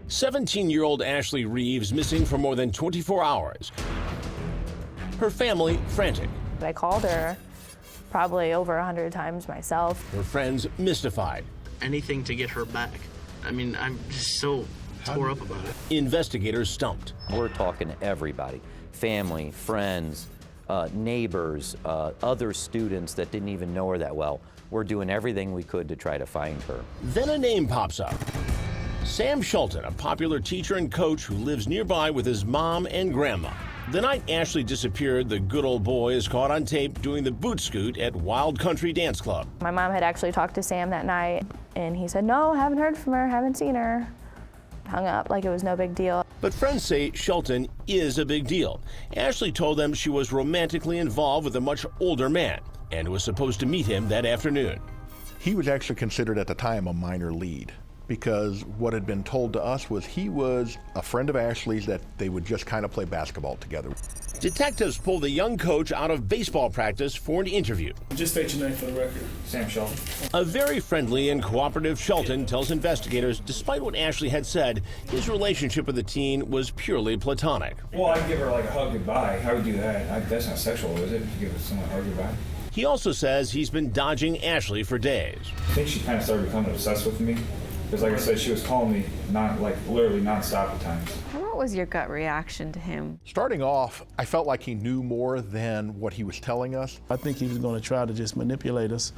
17-year-old Ashley Reeves missing for more than 24 hours. Her family frantic. I called her probably over 100 times myself. Her friends mystified. Anything to get her back. I mean, I'm just so tore up about it. Investigators stumped. We're talking to everybody, family, friends, neighbors, other students that didn't even know her that well. We're doing everything we could to try to find her. Then a name pops up. Sam Shelton, a popular teacher and coach who lives nearby with his mom and grandma. The night Ashley disappeared, the good old boy is caught on tape doing the boot scoot at Wild Country Dance Club. My mom had actually talked to Sam that night, and he said, no, haven't heard from her, haven't seen her. Hung up like it was no big deal. But friends say Shelton is a big deal. Ashley told them she was romantically involved with a much older man and was supposed to meet him that afternoon. He was actually considered at the time a minor lead, because what had been told to us was he was a friend of Ashley's, that they would just kind of play basketball together. Detectives pulled the young coach out of baseball practice for an interview. Just state your name for the record. Sam Shelton. A very friendly and cooperative Shelton tells investigators, despite what Ashley had said, his relationship with the teen was purely platonic. Well, I'd give her like a hug goodbye. I would do that. That's not sexual, is it? To give someone a hug goodbye. He also says he's been dodging Ashley for days. I think she kind of started becoming obsessed with me. Because like I said, she was calling me literally nonstop at times. What was your gut reaction to him? Starting off, I felt like he knew more than what he was telling us. I think he was going to try to just manipulate us,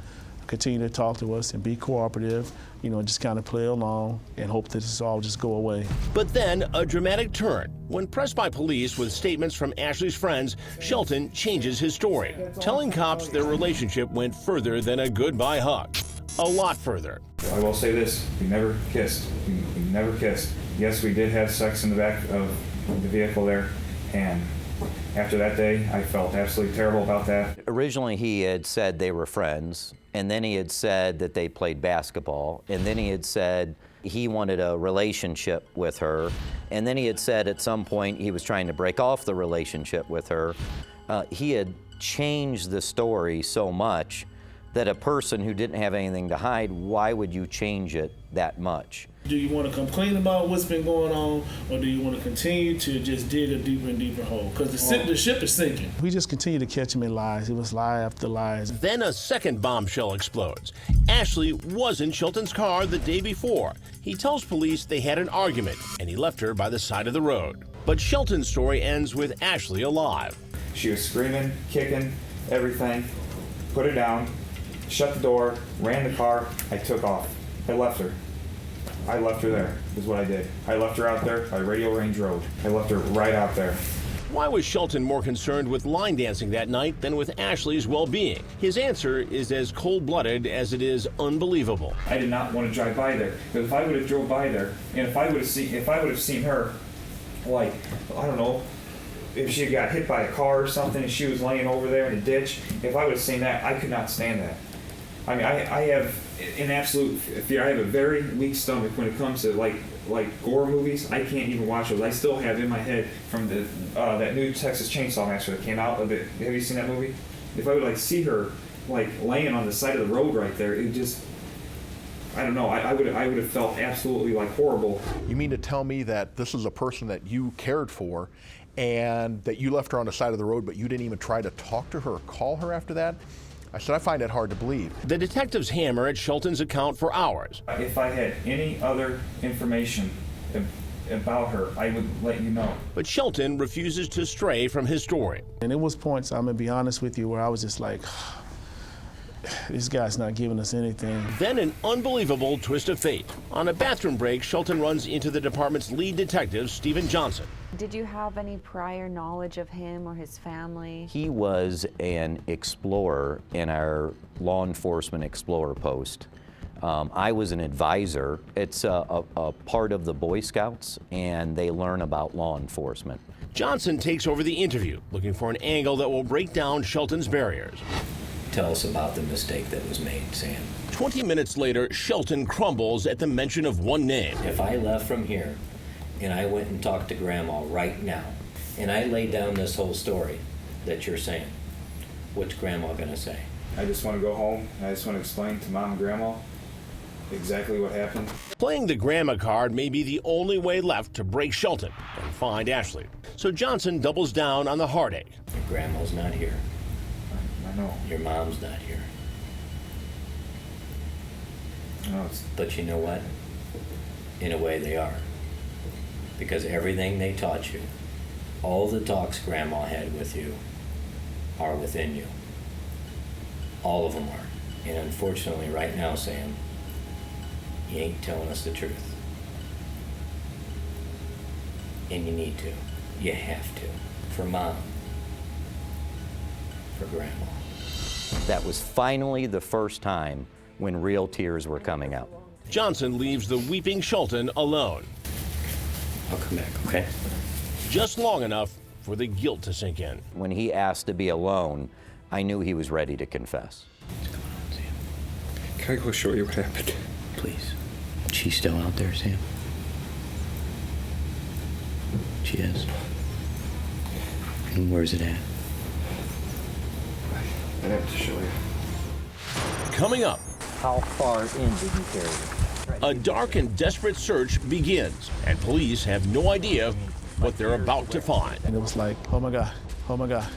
continue to talk to us and be cooperative, just kind of play along and hope that this all just go away. But then a dramatic turn. When pressed by police with statements from Ashley's friends, Shelton changes his story, telling cops their relationship went further than a goodbye hug. A lot further. I will say this, we never kissed. We never kissed. Yes, we did have sex in the back of the vehicle there, and after that day, I felt absolutely terrible about that. Originally, he had said they were friends, and then he had said that they played basketball, and then he had said he wanted a relationship with her, and then he had said at some point he was trying to break off the relationship with her. He had changed the story so much that a person who didn't have anything to hide, why would you change it that much? Do you want to complain about what's been going on, or do you want to continue to just dig a deeper and deeper hole? Because the ship is sinking. We just continue to catch him in lies. It was lie after lies. Then a second bombshell explodes. Ashley was in Shelton's car the day before. He tells police they had an argument, and he left her by the side of the road. But Shelton's story ends with Ashley alive. She was screaming, kicking, everything, put her down, shut the door, ran the car, I took off. I left her. I left her there, is what I did. I left her out there by Radio Range Road. I left her right out there. Why was Shelton more concerned with line dancing that night than with Ashley's well-being? His answer is as cold-blooded as it is unbelievable. I did not want to drive by there, because if I would have drove by there, and if I would have seen her, like, I don't know, if she got hit by a car or something and she was laying over there in a ditch, if I would have seen that, I could not stand that. I mean, I have an absolute fear. I have a very weak stomach when it comes to like gore movies. I can't even watch those. I still have in my head from the that new Texas Chainsaw Massacre that came out of it. Have you seen that movie? If I would see her laying on the side of the road right there, it just, I don't know. I would have felt absolutely horrible. You mean to tell me that this is a person that you cared for, and that you left her on the side of the road, but you didn't even try to talk to her or call her after that? I said, I find it hard to believe. The detectives hammer at Shelton's account for hours. If I had any other information about her, I would let you know. But Shelton refuses to stray from his story. And it was points, I'm going to be honest with you, where I was just like, this guy's not giving us anything. Then an unbelievable twist of fate. On a bathroom break, Shelton runs into the department's lead detective, Stephen Johnson. Did you have any prior knowledge of him or his family? He was an explorer in our law enforcement explorer post. I was an advisor. It's a part of the Boy Scouts, and they learn about law enforcement. Johnson takes over the interview, looking for an angle that will break down Shelton's barriers. Tell us about the mistake that was made, Sam. 20 minutes later, Shelton crumbles at the mention of one name. If I left from here and I went and talked to Grandma right now, and I laid down this whole story that you're saying, what's Grandma gonna say? I just want to go home, and I just want to explain to Mom and Grandma exactly what happened. Playing the grandma card may be the only way left to break Shelton and find Ashley. So Johnson doubles down on the heartache. Your grandma's not here. I know. Your mom's not here. No, it's, But you know what? In a way they are. Because everything they taught you, all the talks Grandma had with you, are within you. All of them are. And unfortunately, right now, Sam, you ain't telling us the truth. And you need to. You have to. For Mom. For Grandma. That was finally the first time when real tears were coming out. Johnson leaves the weeping Shelton alone. I'll come back, okay? Just long enough for the guilt to sink in. When he asked to be alone, I knew he was ready to confess. What's going on, Sam? can I go show you what happened? Please. She's still out there, Sam? She is. And where's it at? I have to show you. Coming up, How far in did you carry it? a dark and desperate search begins, and police have no idea what they're about to find. And it was like, oh my God, oh my God.